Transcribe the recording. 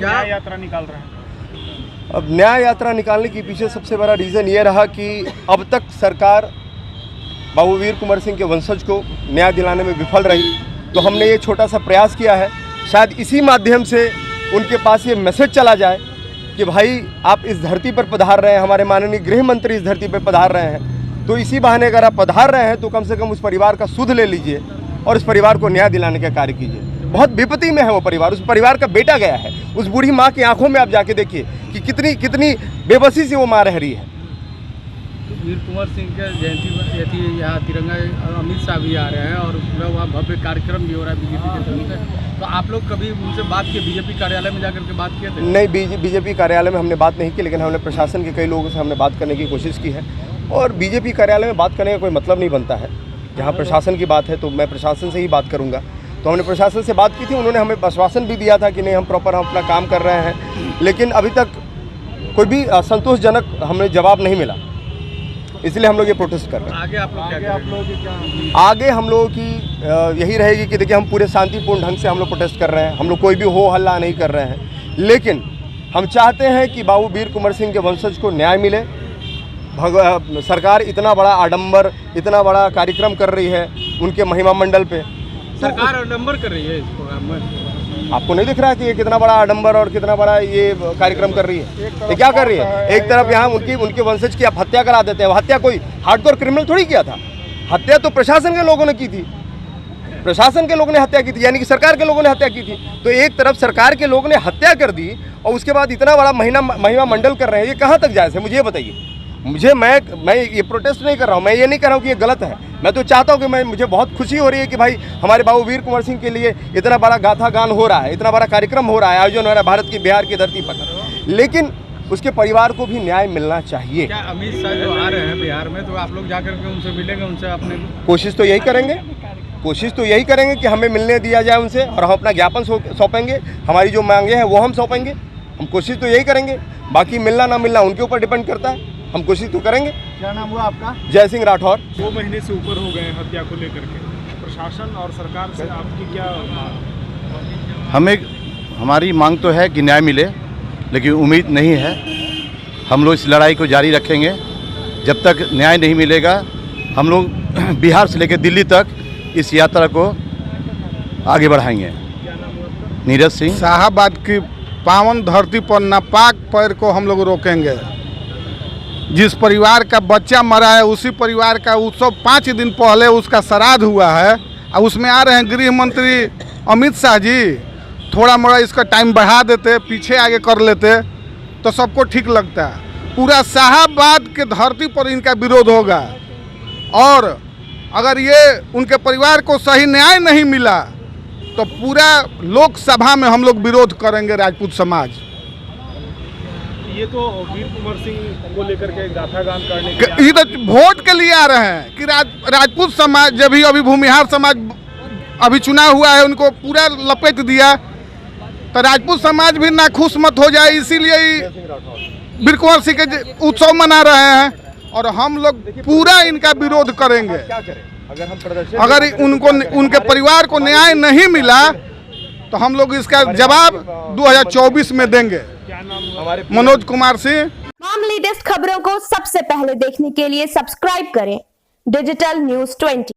न्याय यात्रा निकाल रहे हैं? अब न्याय यात्रा निकालने के पीछे सबसे बड़ा रीज़न ये रहा कि अब तक सरकार बाबू वीर कुंवर सिंह के वंशज को न्याय दिलाने में विफल रही। तो हमने ये छोटा सा प्रयास किया है, शायद इसी माध्यम से उनके पास ये मैसेज चला जाए कि भाई आप इस धरती पर पधार रहे हैं, हमारे माननीय गृह मंत्री इस धरती पर पधार रहे हैं, तो इसी बहाने अगर आप पधार रहे हैं तो कम से कम उस परिवार का सुध ले लीजिए और इस परिवार को न्याय दिलाने का कार्य कीजिए। बहुत विपत्ति में है वो परिवार, उस परिवार का बेटा गया है। उस बूढ़ी माँ की आंखों में आप जाके देखिए कि कितनी बेबसी से वो माँ रह रही है। वीर कुंवर सिंह के जयंती यहाँ तिरंगा अमित शाह भी आ रहे हैं और पूरा वहाँ भव्य कार्यक्रम भी हो रहा है बीजेपी के तरफ से। तो आप लोग कभी उनसे बात किए, बीजेपी कार्यालय में जाकर के बात किए थे? नहीं, बीजेपी कार्यालय में हमने बात नहीं की, लेकिन हमने प्रशासन के कई लोगों से हमने बात करने की कोशिश की है। और बीजेपी कार्यालय में बात करने का कोई मतलब नहीं बनता है। जहाँ प्रशासन की बात है तो मैं प्रशासन से ही बात करूँगा। तो हमने प्रशासन से बात की थी, उन्होंने हमें आश्वासन भी दिया था कि नहीं, हम प्रॉपर हम अपना काम कर रहे हैं, लेकिन अभी तक कोई भी संतोषजनक हमें जवाब नहीं मिला। इसलिए हम लोग ये प्रोटेस्ट कर रहे हैं। आगे आप लोग क्या? आगे हम लोगों की यही रहेगी कि देखिए, हम पूरे शांतिपूर्ण ढंग से हम लोग प्रोटेस्ट कर रहे हैं। हम लोग कोई भी हो हल्ला नहीं कर रहे हैं, लेकिन हम चाहते हैं कि बाबू वीर कुंवर सिंह के वंशज को न्याय मिले। सरकार इतना बड़ा आडंबर, इतना बड़ा कार्यक्रम कर रही है उनके महिमा मंडल पे। सरकार आडंबर कर रही है इस प्रोग्राम में। आपको नहीं दिख रहा कि ये कितना बड़ा आडंबर और कितना बड़ा ये कार्यक्रम कर रही है? ये क्या कर रही है? एक तरफ यहाँ उनके वंशज की आप हत्या करा देते हैं। हत्या कोई हार्डकोर क्रिमिनल थोड़ी किया था, हत्या तो प्रशासन के लोगों ने की थी। प्रशासन के लोगों ने हत्या की थी, यानी कि सरकार के लोगों ने हत्या की थी। तो एक तरफ सरकार के लोगों ने हत्या कर दी और उसके बाद इतना बड़ा महिमा मंडल कर रहे हैं। ये कहाँ तक जायज़ है, मुझे ये बताइए। मैं ये प्रोटेस्ट नहीं कर रहा हूँ, मैं ये नहीं कर रहा हूँ कि ये गलत है। मैं तो चाहता हूँ कि मुझे बहुत खुशी हो रही है कि भाई हमारे बाबू वीर कुंवर सिंह के लिए इतना बड़ा गाथा गान हो रहा है, इतना बड़ा कार्यक्रम हो रहा है, आयोजन हो रहा है भारत की बिहार की धरती पर। लेकिन उसके परिवार को भी न्याय मिलना चाहिए। क्या अमित शाह जो आ रहे हैं बिहार में, तो आप लोग जाकर के उनसे मिलेंगे, उनसे अपने कोशिश तो यही करेंगे कि हमें मिलने दिया जाए उनसे, और हम अपना ज्ञापन सौंपेंगे। हमारी जो मांगे हैं वो हम सौंपेंगे। हम कोशिश तो यही करेंगे, बाकी मिलना ना मिलना उनके ऊपर डिपेंड करता है। हम कोशिश तो करेंगे। क्या नाम हुआ आपका? जय सिंह राठौर। 2 महीने से ऊपर हो गए हत्या को लेकर के, प्रशासन और सरकार से आपकी क्या मांग? हमारी मांग तो है कि न्याय मिले, लेकिन उम्मीद नहीं है। हम लोग इस लड़ाई को जारी रखेंगे जब तक न्याय नहीं मिलेगा। हम लोग बिहार से लेकर दिल्ली तक इस यात्रा को आगे बढ़ाएंगे। क्या नाम हुआ? नीरज सिंह। शाहाबाद की पावन धरती पर नापाक पैर को हम लोग रोकेंगे। जिस परिवार का बच्चा मरा है, उसी परिवार का उत्सव 5 दिन पहले उसका श्राद्ध हुआ है, और उसमें आ रहे हैं गृह मंत्री अमित शाह जी। थोड़ा मोड़ा इसका टाइम बढ़ा देते, पीछे आगे कर लेते तो सबको ठीक लगता है। पूरा शाहाबाद के धरती पर इनका विरोध होगा, और अगर ये उनके परिवार को सही न्याय नहीं मिला तो पूरा लोकसभा में हम लोग विरोध करेंगे। राजपूत समाज ये तो वीर कुंवर सिंह को लेकर के गाथा गान करने के ये तो वोट के लिए आ रहे हैं कि राजपूत समाज, जब भी अभी भूमिहार समाज अभी चुनाव हुआ है, उनको पूरा लपेट दिया, तो राजपूत समाज भी नाखुश मत हो जाए, इसीलिए वीर कुंवर सिंह के उत्सव मना रहे हैं। और हम लोग पूरा इनका विरोध करेंगे। अगर उनके परिवार को न्याय नहीं मिला तो हम लोग इसका जवाब 2024 में देंगे। मनोज कुमार सिंह। तमाम लेटेस्ट खबरों को सबसे पहले देखने के लिए सब्सक्राइब करें डिजिटल न्यूज़ 20।